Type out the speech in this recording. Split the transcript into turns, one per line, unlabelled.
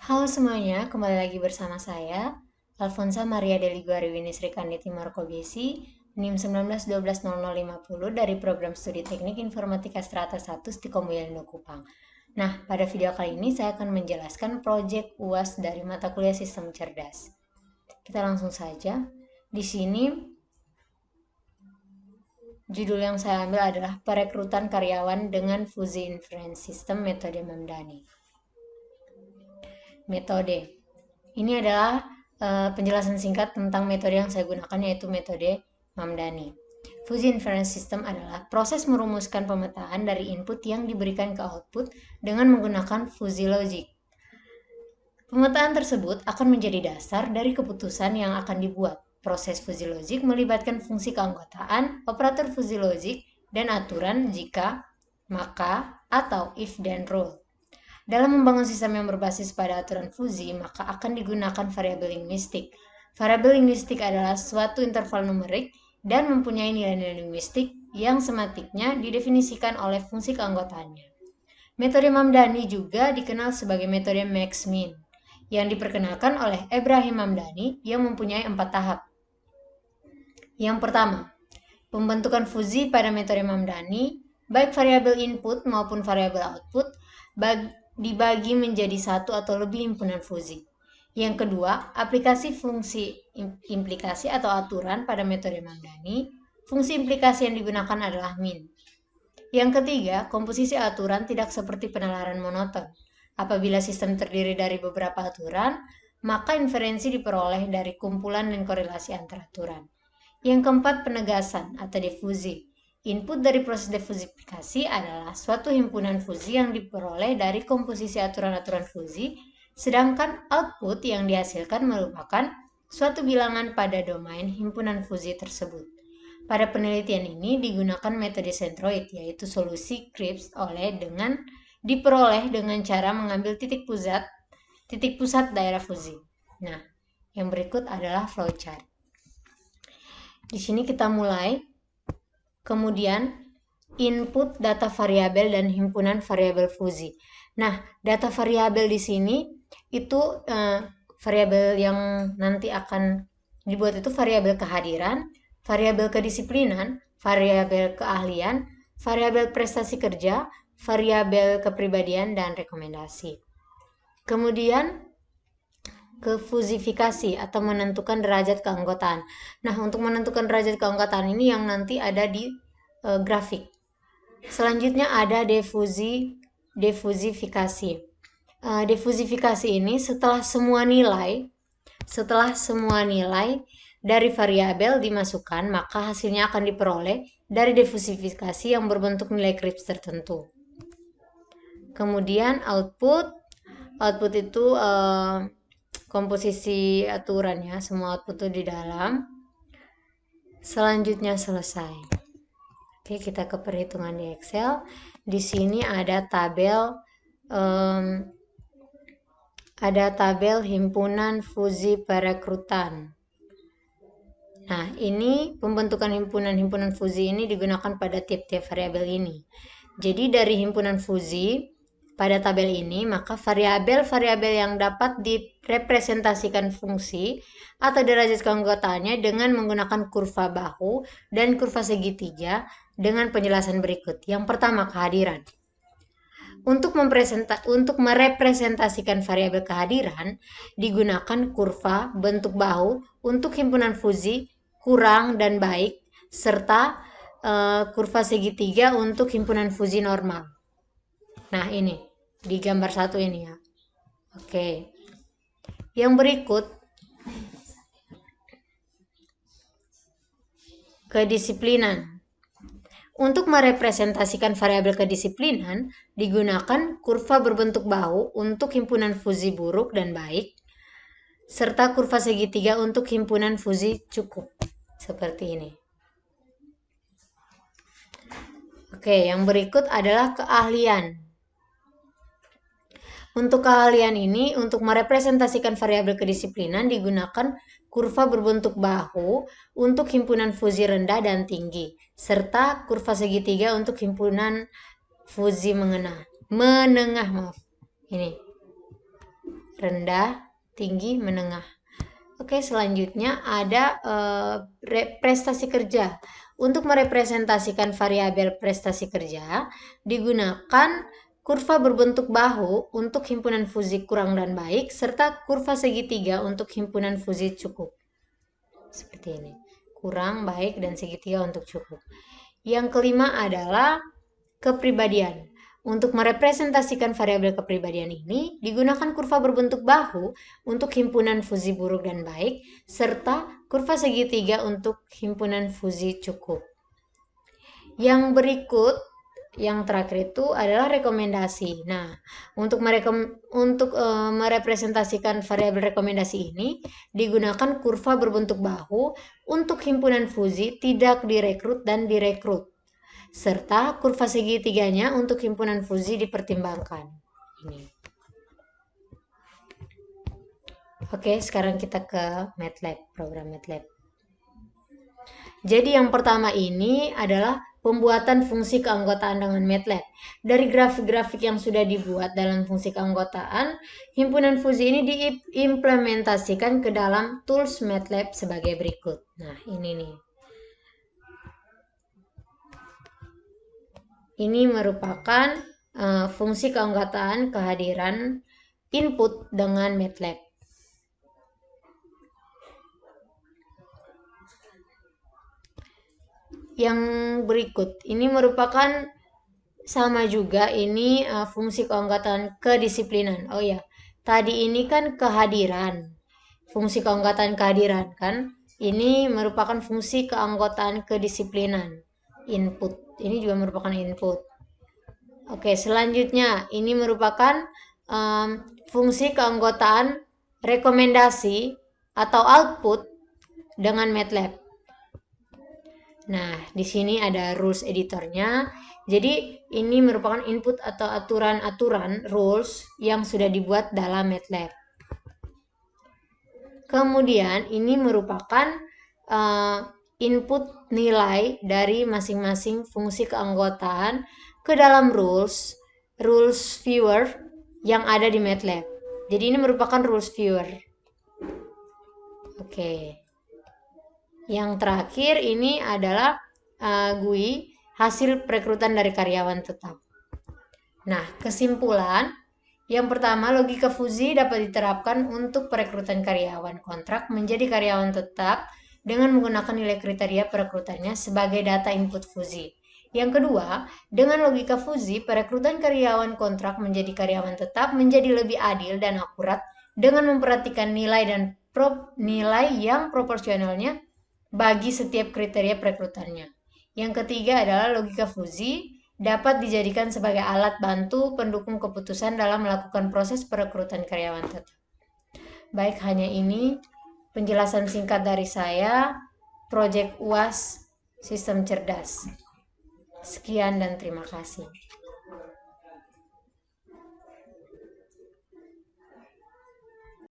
Halo semuanya, kembali lagi bersama saya, Alfonsa Maria Deligwariwini Srikanditi Markobesi, NIM 19120050 dari Program Studi Teknik Informatika Strata 1 Stikom Yalindo Kupang. Nah, pada video kali ini saya akan menjelaskan proyek UAS dari mata kuliah Sistem Cerdas. Kita langsung saja. Di sini judul yang saya ambil adalah Perekrutan Karyawan dengan Fuzi Inference System Metode Mamdani. Metode. Ini adalah penjelasan singkat tentang metode yang saya gunakan, yaitu metode Mamdani. Fuzzy Inference System adalah proses merumuskan pemetaan dari input yang diberikan ke output dengan menggunakan fuzzy logic. Pemetaan tersebut akan menjadi dasar dari keputusan yang akan dibuat. Proses fuzzy logic melibatkan fungsi keanggotaan, operator fuzzy logic, dan aturan jika, maka, atau if dan rule. Dalam membangun sistem yang berbasis pada aturan fuzzy, maka akan digunakan variabel linguistik. Variabel linguistik adalah suatu interval numerik dan mempunyai nilai-nilai linguistik yang sematiknya didefinisikan oleh fungsi keanggotaannya. Metode Mamdani juga dikenal sebagai metode Max-Min, yang diperkenalkan oleh Ebrahim Mamdani yang mempunyai 4 tahap. Yang pertama, pembentukan fuzzy pada metode Mamdani, baik variabel input maupun variabel output, dibagi menjadi satu atau lebih himpunan fuzzy. Yang kedua, aplikasi fungsi implikasi atau aturan pada metode Mamdani. Fungsi implikasi yang digunakan adalah min. Yang ketiga, komposisi aturan tidak seperti penalaran monoton. Apabila sistem terdiri dari beberapa aturan, maka inferensi diperoleh dari kumpulan dan korelasi antar aturan. Yang keempat, penegasan atau difusi. Input dari proses difusifikasi adalah suatu himpunan fuzzy yang diperoleh dari komposisi aturan-aturan fuzzy, sedangkan output yang dihasilkan merupakan suatu bilangan pada domain himpunan fuzzy tersebut. Pada penelitian ini digunakan metode centroid, yaitu solusi Cripps diperoleh dengan cara mengambil titik pusat daerah fuzzy. Nah, yang berikut adalah flowchart. Di sini kita mulai. Kemudian input data variabel dan himpunan variabel fuzzy. Nah, data variabel di sini itu variabel yang nanti akan dibuat itu variabel kehadiran, variabel kedisiplinan, variabel keahlian, variabel prestasi kerja, variabel kepribadian, dan rekomendasi. Kemudian kefusifikasi atau menentukan derajat keanggotaan. Nah, untuk menentukan derajat keanggotaan ini yang nanti ada di grafik. Selanjutnya ada defusifikasi. Defusifikasi ini setelah semua nilai dari variabel dimasukkan, maka hasilnya akan diperoleh dari defusifikasi yang berbentuk nilai Cripps tertentu. Kemudian output itu komposisi aturannya, semua output itu di dalam. Selanjutnya selesai. Oke, kita ke perhitungan di Excel. Di sini ada tabel himpunan fuzzy perekrutan. Nah, ini pembentukan himpunan fuzzy ini digunakan pada tiap-tiap variabel ini. Jadi dari himpunan fuzzy pada tabel ini, maka variabel-variabel yang dapat direpresentasikan fungsi atau derajat keanggotaannya dengan menggunakan kurva bahu dan kurva segitiga dengan penjelasan berikut. Yang pertama, kehadiran. Untuk merepresentasikan variabel kehadiran, digunakan kurva bentuk bahu untuk himpunan fuzzy kurang dan baik, serta kurva segitiga untuk himpunan fuzzy normal. Nah, ini di gambar 1 ini ya. Oke. Yang berikut, kedisiplinan. Untuk merepresentasikan variabel kedisiplinan, digunakan kurva berbentuk bahu untuk himpunan fuzzy buruk dan baik, serta kurva segitiga untuk himpunan fuzzy cukup. Seperti ini. Oke, yang berikut adalah keahlian. Untuk keahlian ini, untuk merepresentasikan variabel kedisiplinan digunakan kurva berbentuk bahu untuk himpunan fuzzy rendah dan tinggi, serta kurva segitiga untuk himpunan fuzzy menengah. Ini. rendah, tinggi, menengah. Oke, selanjutnya ada prestasi kerja. Untuk merepresentasikan variabel prestasi kerja, digunakan kurva berbentuk bahu untuk himpunan fusi kurang dan baik, serta kurva segitiga untuk himpunan fusi cukup. Seperti ini. Kurang, baik, dan segitiga untuk cukup. Yang kelima adalah kepribadian. Untuk merepresentasikan variabel kepribadian ini, digunakan kurva berbentuk bahu untuk himpunan fusi buruk dan baik, serta kurva segitiga untuk himpunan fusi cukup. Yang berikut, yang terakhir itu adalah rekomendasi. Nah, untuk merepresentasikan variabel rekomendasi ini, digunakan kurva berbentuk bahu untuk himpunan fusi tidak direkrut dan direkrut, serta kurva segitiganya untuk himpunan fusi dipertimbangkan. Ini. Oke, sekarang kita ke MATLAB, program MATLAB. Jadi yang pertama ini adalah pembuatan fungsi keanggotaan dengan MATLAB. Dari grafik-grafik yang sudah dibuat dalam fungsi keanggotaan, himpunan fusi ini diimplementasikan ke dalam tools MATLAB sebagai berikut. Nah, ini nih. Ini merupakan fungsi keanggotaan kehadiran input dengan MATLAB. Yang berikut, ini merupakan sama juga, ini fungsi keanggotaan kedisiplinan. Oh ya, tadi ini kan kehadiran, fungsi keanggotaan kehadiran kan. Ini merupakan fungsi keanggotaan kedisiplinan, input. Ini juga merupakan input. Oke, selanjutnya ini merupakan fungsi keanggotaan rekomendasi atau output dengan MATLAB. Nah, di sini ada rules editornya. Jadi ini merupakan input atau aturan-aturan rules yang sudah dibuat dalam MATLAB. Kemudian ini merupakan input nilai dari masing-masing fungsi keanggotaan ke dalam rules viewer yang ada di MATLAB. Jadi ini merupakan rules viewer. Oke. Yang terakhir ini adalah GUI, hasil perekrutan dari karyawan tetap. Nah, kesimpulan. Yang pertama, logika fusi dapat diterapkan untuk perekrutan karyawan kontrak menjadi karyawan tetap dengan menggunakan nilai kriteria perekrutannya sebagai data input fusi. Yang kedua, dengan logika fusi, perekrutan karyawan kontrak menjadi karyawan tetap menjadi lebih adil dan akurat dengan memperhatikan nilai dan nilai yang proporsionalnya bagi setiap kriteria perekrutannya. Yang ketiga adalah logika fusi dapat dijadikan sebagai alat bantu pendukung keputusan dalam melakukan proses perekrutan karyawan tetap. Baik, hanya ini penjelasan singkat dari saya, Proyek UAS Sistem Cerdas. Sekian dan terima kasih.